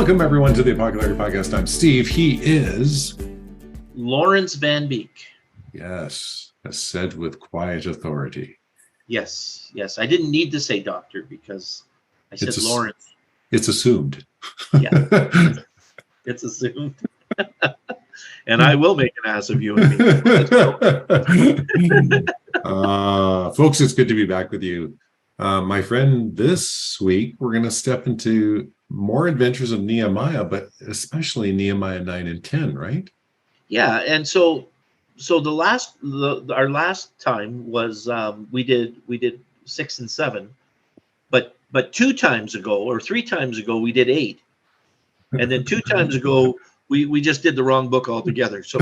Welcome, everyone, to the Apoco-Larry podcast. I'm Steve. He is Lawrence Van Beek. Yes, as said with quiet authority. Yes. I didn't need to say doctor because I said Lawrence. It's assumed. Yeah, it's assumed. And I will make an ass of you and me. Folks, it's good to be back with you. My friend, this week, we're going to step into more adventures of Nehemiah, but especially Nehemiah 9 and 10, right? Yeah, and so our last time was we did 6 and 7, but 2 times ago or 3 times ago we did 8, and then 2 times ago we just did the wrong book altogether. So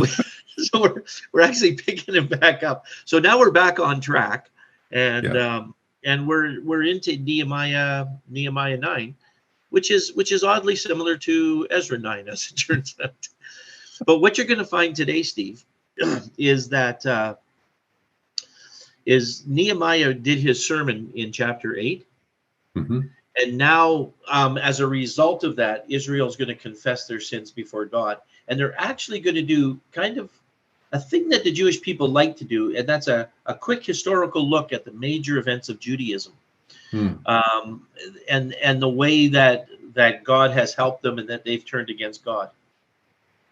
we're actually picking it back up. So now we're back on track, and we're into Nehemiah 9, which is oddly similar to Ezra 9, as it turns out. But what you're going to find today, Steve, is that Nehemiah did his sermon in chapter 8. Mm-hmm. And now, as a result of that, Israel's going to confess their sins before God. And they're actually going to do kind of a thing that the Jewish people like to do, and that's a quick historical look at the major events of Judaism. And the way that God has helped them and that they've turned against God.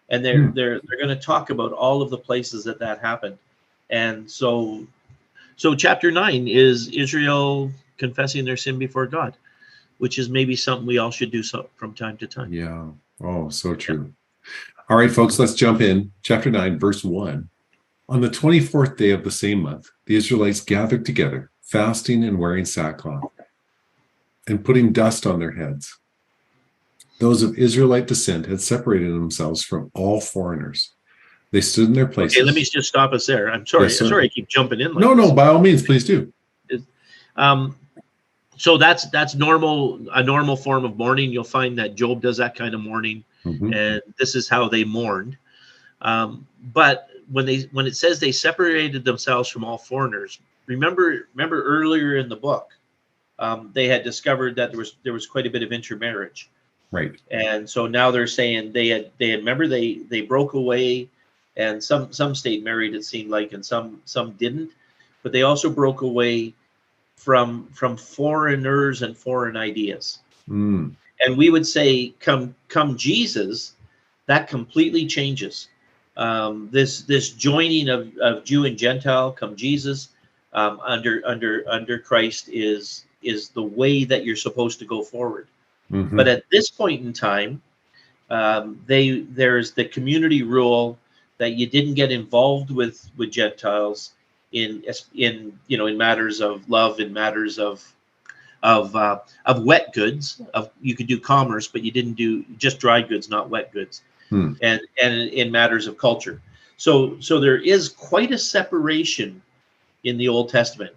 And they're going to talk about all of the places that happened. And so chapter 9 is Israel confessing their sin before God, which is maybe something we all should do from time to time. Yeah. Oh, so true. Yeah. All right, folks, let's jump in. Chapter 9, verse 1. On the 24th day of the same month, the Israelites gathered together, fasting and wearing sackcloth, and putting dust on their heads. Those of Israelite descent had separated themselves from all foreigners. They stood in their places. Okay, let me just stop us there. I'm sorry. Yes, sorry I keep jumping in. No, by all means, please do. So that's a normal form of mourning. You'll find that Job does that kind of mourning, and this is how they mourned. But when it says they separated themselves from all foreigners, remember earlier in the book, they had discovered that there was quite a bit of intermarriage. Right. And so now they're saying they remember they broke away, and some stayed married, it seemed like, and some didn't, but they also broke away from foreigners and foreign ideas. And we would say come Jesus, that completely changes. This joining of Jew and Gentile come Jesus, under Christ is the way that you're supposed to go forward. But at this point in time, there's the community rule that you didn't get involved with Gentiles in matters of love, in matters of wet goods. You could do commerce, but you didn't do just dry goods, not wet goods, and in matters of culture. So there is quite a separation in the Old Testament,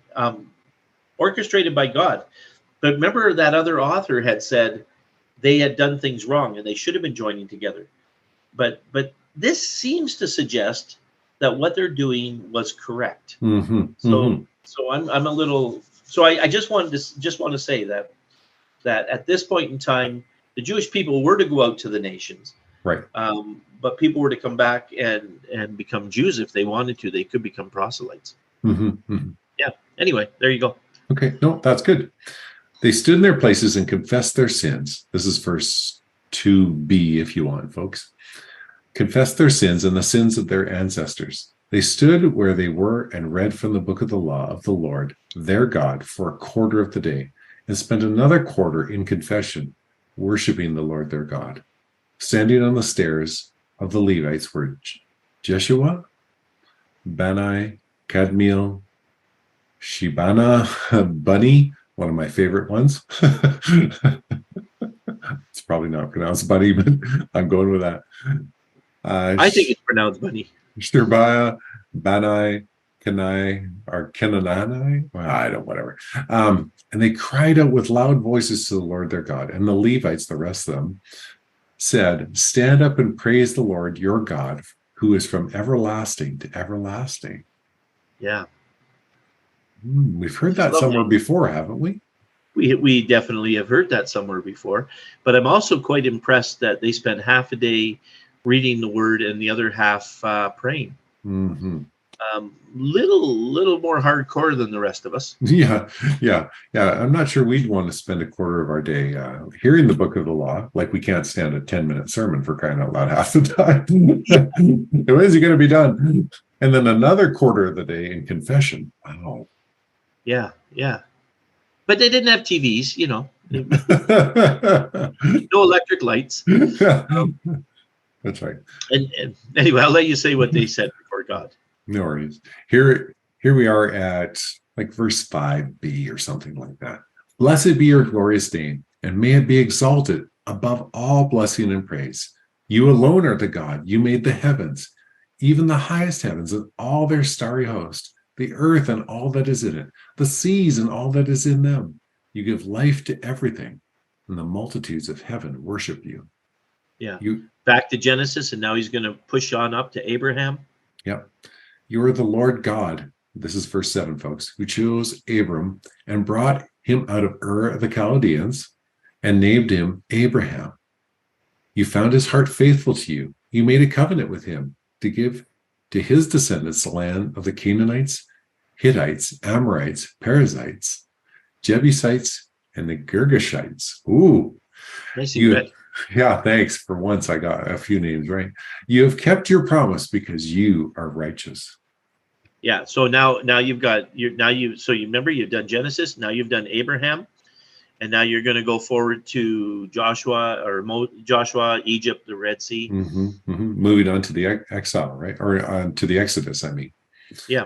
orchestrated by God. But remember that other author had said they had done things wrong and they should have been joining together. But this seems to suggest that what they're doing was correct. So I'm a little. So I just want to say that at this point in time, the Jewish people were to go out to the nations, right? But people were to come back and become Jews if they wanted to. They could become proselytes. Yeah. Anyway, there you go. Okay. No, that's good. They stood in their places and confessed their sins. This is verse 2b, if you want, folks. Confessed their sins and the sins of their ancestors. They stood where they were and read from the book of the law of the Lord, their God, for a quarter of the day, and spent another quarter in confession, worshiping the Lord their God. Standing on the stairs of the Levites were Jeshua, Bani, Kadmiel, Shebana, Bunny, one of my favorite ones. It's probably not pronounced Bunny, but I'm going with that. I think it's pronounced Bunny. Shterbiah, Bani, Kenai, or Kenanai, whatever. And they cried out with loud voices to the Lord their God. And the Levites, the rest of them, said, "Stand up and praise the Lord your God, who is from everlasting to everlasting." Yeah. We've heard that somewhere before, haven't we? we definitely have heard that somewhere before. But I'm also quite impressed that they spend half a day reading the word and the other half praying. Hmm. Little more hardcore than the rest of us. Yeah, yeah, yeah. I'm not sure we'd want to spend a quarter of our day hearing the book of the law. Like we can't stand a 10-minute sermon for crying out loud half the time. When is he going to be done? And then another quarter of the day in confession. Wow. Yeah, yeah. But they didn't have TVs, no electric lights. That's right. And anyway, I'll let you say what they said before God. No worries. Here we are at like verse 5b or something like that. Blessed be your glorious name, and may it be exalted above all blessing and praise. You alone are the God. You made the heavens, even the highest heavens and all their starry host, the earth and all that is in it, the seas and all that is in them. You give life to everything, and the multitudes of heaven worship you. Yeah. You, Back to Genesis, and now he's going to push on up to Abraham. yep. You are the Lord God. This is verse 7, folks, who chose Abram and brought him out of Ur of the Chaldeans and named him Abraham. You found his heart faithful to you. You made a covenant with him to give to his descendants the land of the Canaanites, Hittites, Amorites, Perizzites, Jebusites, and the Girgashites. Ooh, Nicely read. yeah, thanks. For once, I got a few names right. You have kept your promise because you are righteous. Yeah. So now you've got so you remember you've done Genesis. Now you've done Abraham, and now you're going to go forward to Joshua, Egypt, the Red Sea. Moving on to the exile, right? Or to the Exodus, I mean. Yeah.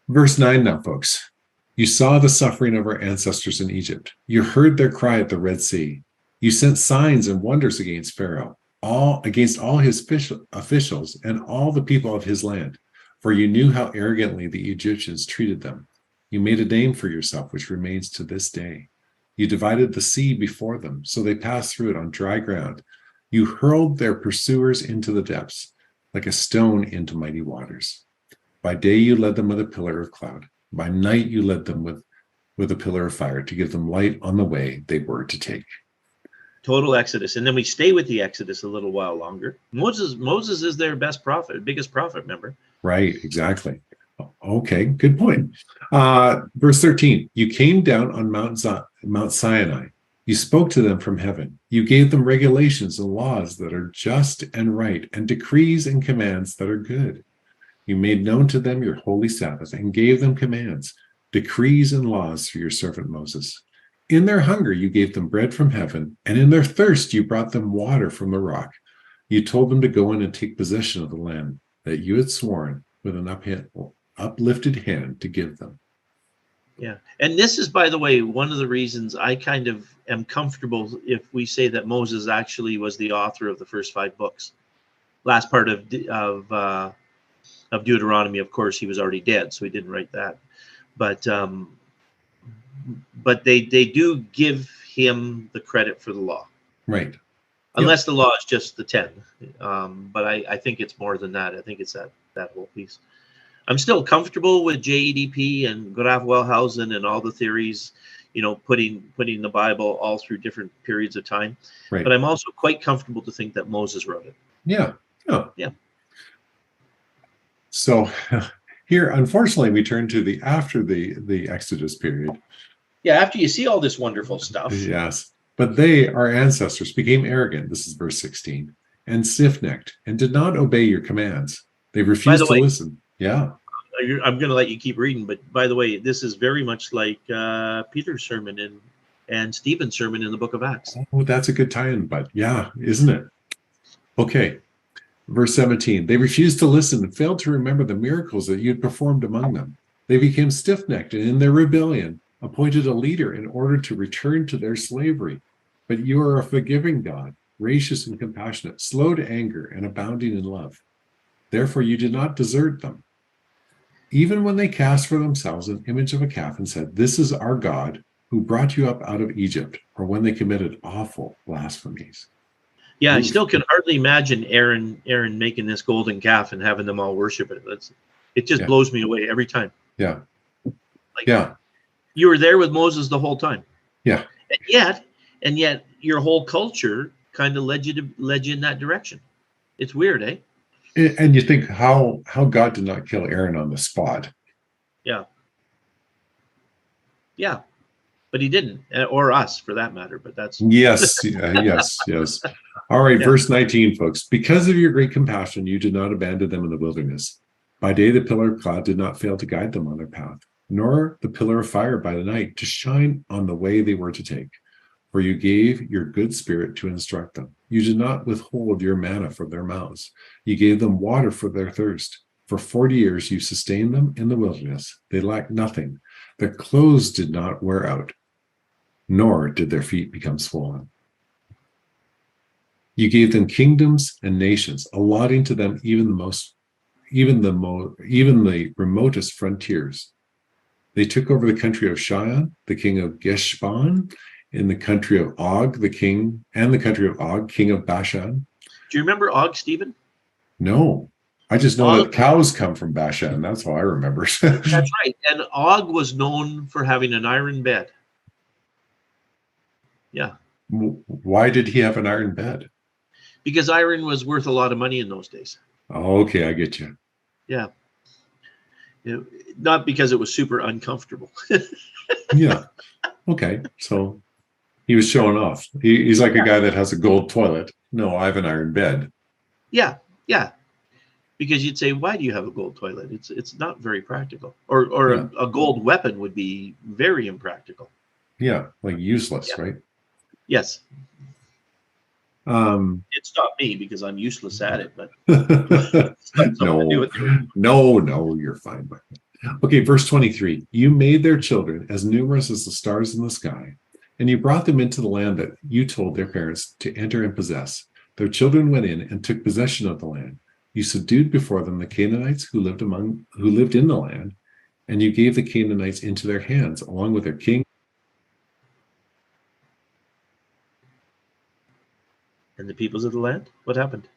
Verse 9 now, folks. You saw the suffering of our ancestors in Egypt. You heard their cry at the Red Sea. You sent signs and wonders against Pharaoh, against all his officials and all the people of his land, for you knew how arrogantly the Egyptians treated them. You made a name for yourself, which remains to this day. You divided the sea before them, so they passed through it on dry ground. You hurled their pursuers into the depths, like a stone into mighty waters. By day you led them with a pillar of cloud. By night you led them with a pillar of fire to give them light on the way they were to take. Total Exodus. And then we stay with the Exodus a little while longer. Moses is their biggest prophet, remember? Right, exactly. Okay, good point. Verse 13, you came down on Mount Sinai. You spoke to them from heaven. You gave them regulations and laws that are just and right, and decrees and commands that are good. You made known to them your holy Sabbath and gave them commands, decrees and laws for your servant Moses. In their hunger, you gave them bread from heaven, and in their thirst, you brought them water from the rock. You told them to go in and take possession of the land that you had sworn with an uplifted hand to give them. Yeah. And this is, by the way, one of the reasons I kind of am comfortable if we say that Moses actually was the author of the first 5 books. Last part of Deuteronomy, of course, he was already dead, so he didn't write that. But they do give him the credit for the law. Right. Unless the law is just the 10. But I think it's more than that. I think it's that whole piece. I'm still comfortable with JEDP and Graf Wellhausen and all the theories, putting the Bible all through different periods of time. Right. But I'm also quite comfortable to think that Moses wrote it. Yeah. Yeah. So here, unfortunately, we turn to after the Exodus period. Yeah, after you see all this wonderful stuff. Yes. But they, our ancestors, became arrogant, this is verse 16, and stiff-necked, and did not obey your commands. They refused to listen. Yeah. I'm going to let you keep reading, but by the way, this is very much like Peter's sermon and Stephen's sermon in the book of Acts. Oh, that's a good tie-in, but yeah, isn't it? Okay. Verse 17, they refused to listen and failed to remember the miracles that you had performed among them. They became stiff-necked and in their rebellion appointed a leader in order to return to their slavery. But you are a forgiving God, gracious and compassionate, slow to anger and abounding in love. Therefore you did not desert them. Even when they cast for themselves an image of a calf and said, "This is our God who brought you up out of Egypt," or when they committed awful blasphemies. Yeah, I still can hardly imagine Aaron making this golden calf and having them all worship it. It just blows me away every time. Yeah. You were there with Moses the whole time. Yeah. And yet your whole culture kind of led you in that direction. It's weird, eh? And you think how God did not kill Aaron on the spot. Yeah. Yeah. But he didn't, or us for that matter. But that's Yes, yes. All right, yeah. verse 19, folks. Because of your great compassion, you did not abandon them in the wilderness. By day, the pillar of cloud did not fail to guide them on their path, nor the pillar of fire by the night to shine on the way they were to take. For you gave your good spirit to instruct them. You did not withhold your manna from their mouths. You gave them water for their thirst. For 40 years you sustained them in the wilderness. They lacked nothing. Their clothes did not wear out, nor did their feet become swollen. You gave them kingdoms and nations, allotting to them even the remotest frontiers. They took over the country of Shion, the king of Geshban, in the country of Og, king of Bashan. Do you remember Og, Stephen? No, I just know Og, that cows come from Bashan. That's all I remember. that's right. And Og was known for having an iron bed. Yeah. Why did he have an iron bed? Because iron was worth a lot of money in those days. Oh, okay, I get you. Yeah. Not because it was super uncomfortable. Yeah. Okay. So he was showing off. He's like a guy that has a gold toilet. No, I have an iron bed. Yeah. Because you'd say, why do you have a gold toilet? It's not very practical. Or Yeah. a gold weapon would be very impractical. Yeah, like useless, Yeah. right? Yes. It's not me because I'm useless at it, but no, you're fine. Okay, verse 23. You made their children as numerous as the stars in the sky, and you brought them into the land that you told their parents to enter and possess. Their children went in and took possession of the land. You subdued before them the Canaanites who lived in the land, and you gave the Canaanites into their hands, along with their king. And the peoples of the land? What happened?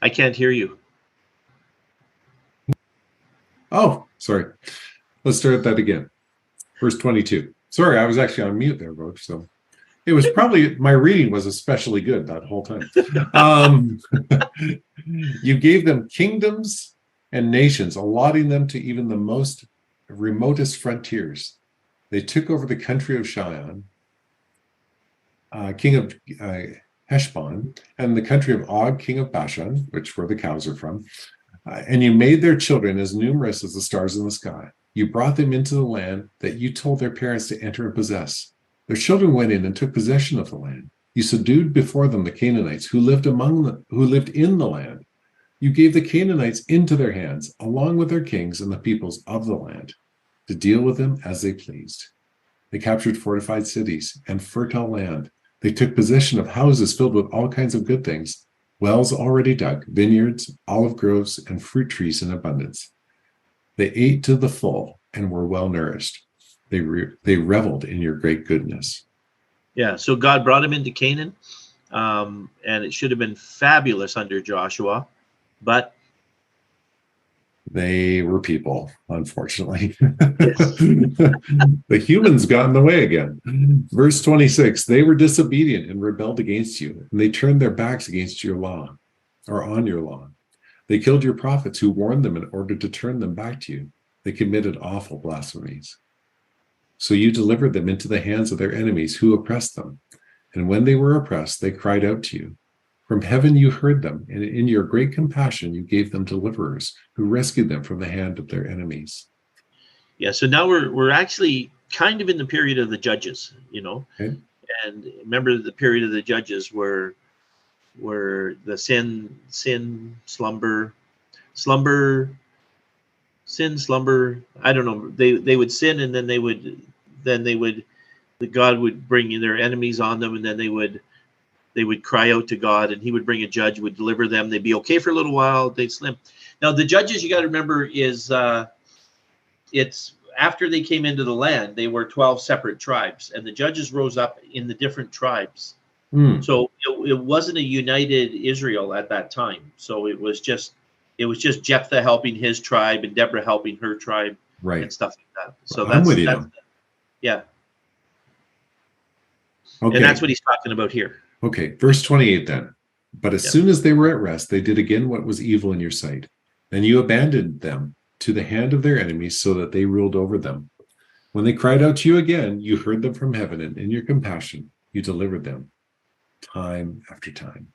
I can't hear you. Oh, sorry. Let's start that again. Verse 22. Sorry, I was actually on mute there, folks. So it was probably my reading was especially good that whole time. You gave them kingdoms and nations, allotting them to even the most remotest frontiers. They took over the country of Shion, king of Heshbon, and the country of Og, king of Bashan, which where the cows are from. And you made their children as numerous as the stars in the sky. You brought them into the land that you told their parents to enter and possess. Their children went in and took possession of the land. You subdued before them the Canaanites who lived in the land. You gave the Canaanites into their hands, along with their kings and the peoples of the land, to deal with them as they pleased. They captured fortified cities and fertile land. They took possession of houses filled with all kinds of good things, wells already dug, vineyards, olive groves, and fruit trees in abundance. They ate to the full and were well nourished. They reveled in your great goodness. Yeah, so God brought him into Canaan, and it should have been fabulous under Joshua, but they were people, unfortunately. The humans got in the way again. Verse 26, they were disobedient and rebelled against you, and they turned their backs against your law, or on your law. They killed your prophets who warned them in order to turn them back to you. They committed awful blasphemies. So you delivered them into the hands of their enemies who oppressed them. And when they were oppressed, they cried out to you. From heaven you heard them, and in your great compassion you gave them deliverers who rescued them from the hand of their enemies. Yeah, so now we're actually kind of in the period of the judges, Okay. And remember the period of the judges where the sin, slumber, I don't know, they would sin, and then God would bring their enemies on them, and then they would cry out to God, and he would bring a judge, would deliver them. They'd be okay for a little while. They'd slip. Now, the judges, you got to remember, is it's after they came into the land, they were 12 separate tribes, and the judges rose up in the different tribes. So it wasn't a united Israel at that time. So it was just It was just Jephthah helping his tribe and Deborah helping her tribe Right. and stuff like that. So I'm with you. that's yeah. Okay. And that's what he's talking about here. Okay, verse 28 then. But as Yeah. soon as they were at rest, they did again what was evil in your sight. Then you abandoned them to the hand of their enemies so that they ruled over them. When they cried out to you again, you heard them from heaven, and in your compassion, you delivered them time after time.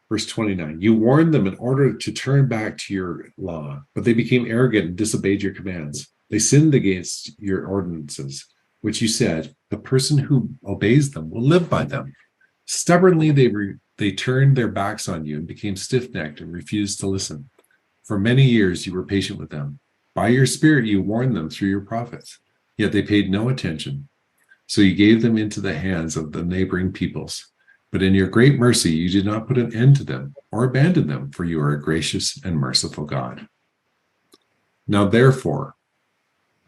Verse 29, you warned them in order to turn back to your law, but they became arrogant and disobeyed your commands. They sinned against your ordinances, which you said, the person who obeys them will live by them. Stubbornly, they turned their backs on you and became stiff-necked and refused to listen. For many years, you were patient with them. By your spirit, you warned them through your prophets, yet they paid no attention. So you gave them into the hands of the neighboring peoples. But in your great mercy, you did not put an end to them or abandon them, for you are a gracious and merciful God. Now, therefore,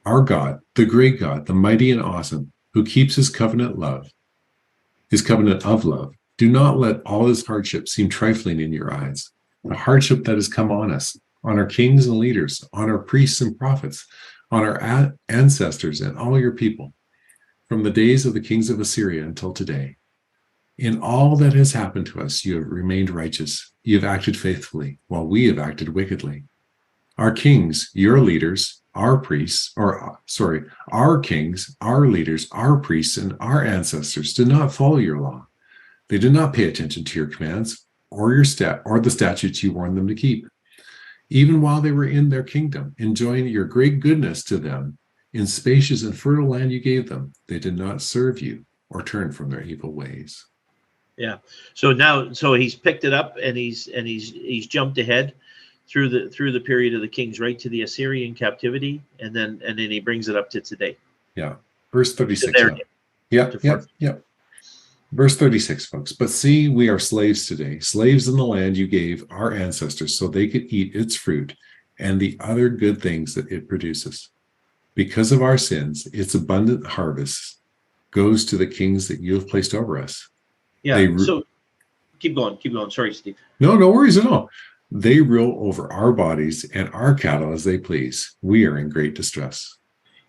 our God, the great God, the mighty and awesome, who keeps his covenant of love, do not let all his hardship seem trifling in your eyes. The hardship that has come on us, on our kings and leaders, on our priests and prophets, on our ancestors and all your people, from the days of the kings of Assyria until today. In all that has happened to us, you have remained righteous. You have acted faithfully, while we have acted wickedly. Our kings, your leaders, our priests, our kings, our leaders, our priests, and our ancestors did not follow your law. They did not pay attention to your commands or the statutes you warned them to keep. Even while they were in their kingdom, enjoying your great goodness to them in spacious and fertile land you gave them, they did not serve you or turn from their evil ways. Yeah. So he's picked it up and he's jumped ahead through the period of the kings right to the Assyrian captivity, and then he brings it up to today. Yeah. Verse 36. Yeah. Verse 36, folks. But see, we are slaves today, slaves in the land you gave our ancestors so they could eat its fruit and the other good things that it produces. Because of our sins, its abundant harvest goes to the kings that you have placed over us. Yeah. So keep going. Sorry, Steve. No worries at all. They rule over our bodies and our cattle as they please. We are in great distress.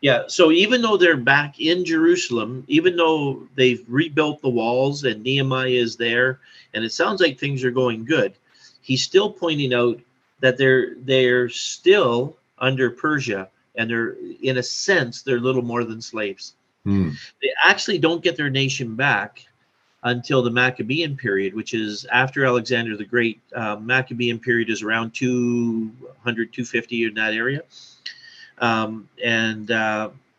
Yeah. So even though they're back in Jerusalem, even though they've rebuilt the walls and Nehemiah is there, and it sounds like things are going good, he's still pointing out that they're still under Persia, and they're, in a sense, they're little more than slaves. They actually don't get their nation back until the Maccabean period, which is after Alexander the Great. Maccabean period is around 200, 250 in that area. And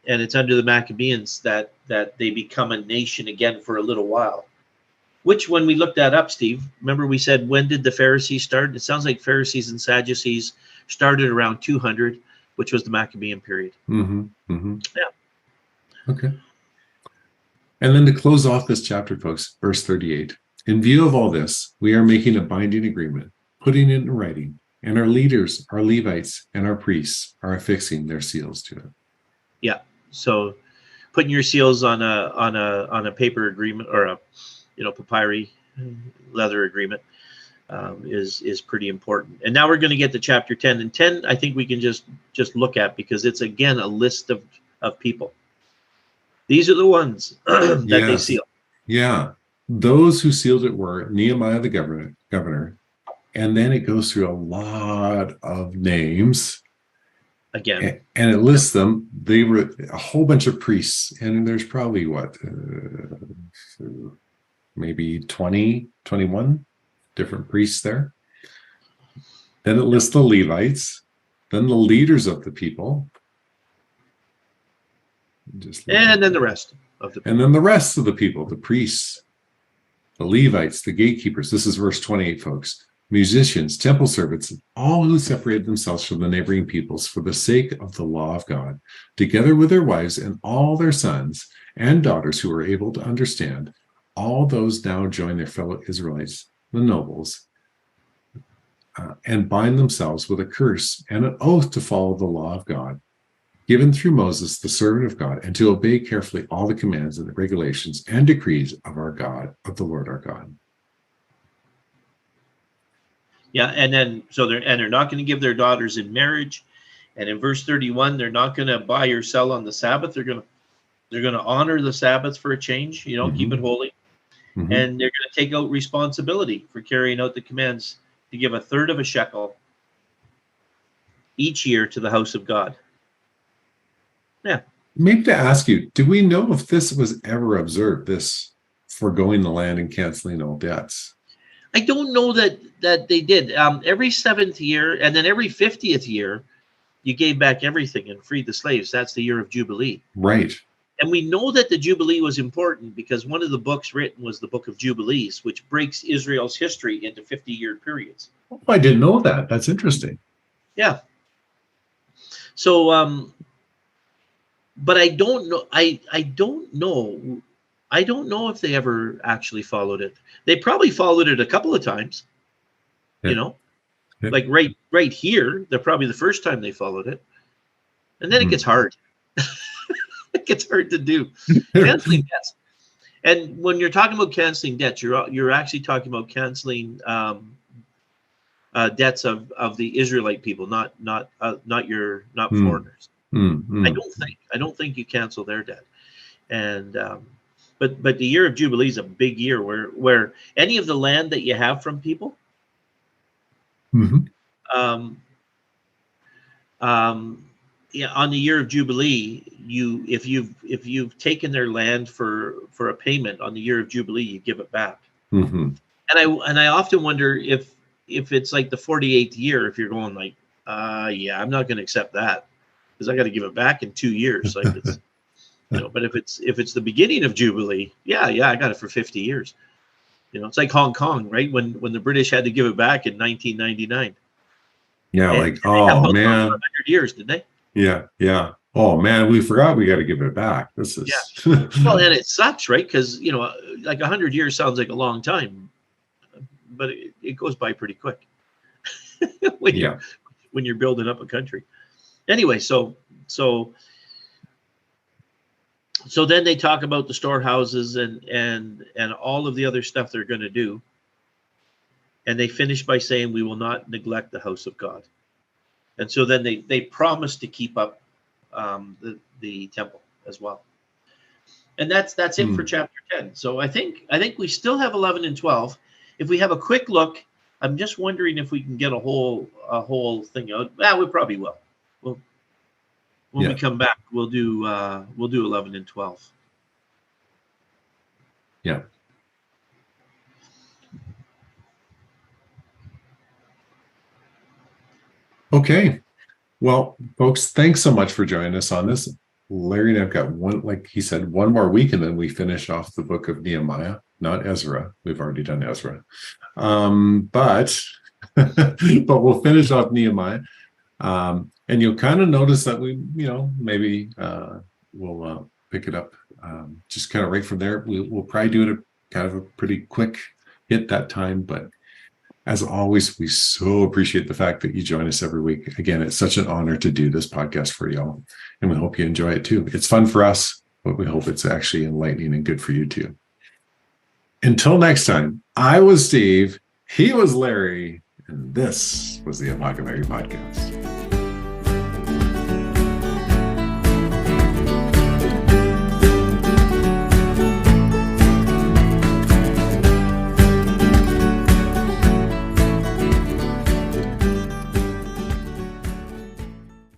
it's under the Maccabees that they become a nation again for a little while. Which, when we looked that up, Steve, remember we said, when did the Pharisees start? It sounds like Pharisees and Sadducees started around 200, which was the Maccabean period. Yeah. Okay. And then to close off this chapter, folks, verse 38. In view of all this, we are making a binding agreement, putting it in writing, and our leaders, our Levites, and our priests are affixing their seals to it. Yeah. So putting your seals on a paper agreement, or a papyri leather agreement, is pretty important. And now we're going to get to chapter 10. And 10, I think we can just look at, because it's again a list of people. These are the ones that they sealed. Yeah. Those who sealed it were Nehemiah the governor. And then it goes through a lot of names. Again. And it lists them. They were a whole bunch of priests. And there's probably maybe 20, 21 different priests there. Then it lists the Levites. Then the leaders of the people. And then the rest of the people. And then the rest of the people, the priests, the Levites, the gatekeepers. This is verse 28, folks. Musicians, temple servants, all who separated themselves from the neighboring peoples for the sake of the law of God, together with their wives and all their sons and daughters who were able to understand. All those now join their fellow Israelites, the nobles, and bind themselves with a curse and an oath to follow the law of God, given through Moses, the servant of God, and to obey carefully all the commands and the regulations and decrees of our God, of the Lord our God. Yeah, and then they're not going to give their daughters in marriage, and in verse 31, they're not going to buy or sell on the Sabbath. They're going to honor the Sabbath for a change. Keep it holy, Mm-hmm. and they're going to take out responsibility for carrying out the commands to give a third of a shekel each year to the house of God. Yeah. Maybe to ask you, do we know if this was ever observed, this foregoing the land and canceling all debts? I don't know that they did. Every 7th year, and then every 50th year, you gave back everything and freed the slaves. That's the year of Jubilee. Right. And we know that the Jubilee was important because one of the books written was the Book of Jubilees, which breaks Israel's history into 50-year periods. Oh, I didn't know that. That's interesting. Yeah. So, but I don't know. I don't know. I don't know if they ever actually followed it. They probably followed it a couple of times. Yeah. Yeah. Like right here, they're probably the first time they followed it, and then it gets hard. It gets hard to do. Canceling debts, and when you're talking about canceling debts, you're actually talking about canceling debts of the Israelite people, not foreigners. I don't think you cancel their debt, and but the year of Jubilee is a big year where any of the land that you have from people, yeah, on the year of Jubilee, if you've taken their land for a payment on the year of Jubilee, you give it back. And I often wonder if it's like the 48th year, if you're going like, yeah, I'm not going to accept that because I got to give it back in 2 years. Like it's, but if it's the beginning of Jubilee, yeah, I got it for 50 years. It's like Hong Kong, right? When the British had to give it back in 1999. Yeah, and like, they have oh Hong Kong for man. 100 years, didn't they? Yeah. Oh man, we forgot we got to give it back. This is well, and it sucks, right? Because like 100 years sounds like a long time, but it goes by pretty quick when you're building up a country. Anyway, so then they talk about the storehouses and all of the other stuff they're going to do, and they finish by saying, "We will not neglect the house of God." And so then they promise to keep up the temple as well. And that's it for chapter 10. So I think we still have 11 and 12. If we have a quick look, I'm just wondering if we can get a whole thing out. We probably will. When we come back, we'll do 11 and 12. Yeah. Okay. Well, folks, thanks so much for joining us on this. Larry and I've got like he said, one more week, and then we finish off the book of Nehemiah, not Ezra. We've already done Ezra. But we'll finish off Nehemiah. And you'll kind of notice that we, maybe we'll pick it up just kind of right from there. We'll probably do it kind of a pretty quick hit that time, but as always, we so appreciate the fact that you join us every week. Again, it's such an honor to do this podcast for y'all, and we hope you enjoy it too. It's fun for us, but we hope it's actually enlightening and good for you too. Until next time, I was Steve, he was Larry, and this was the Apoco-Larry podcast.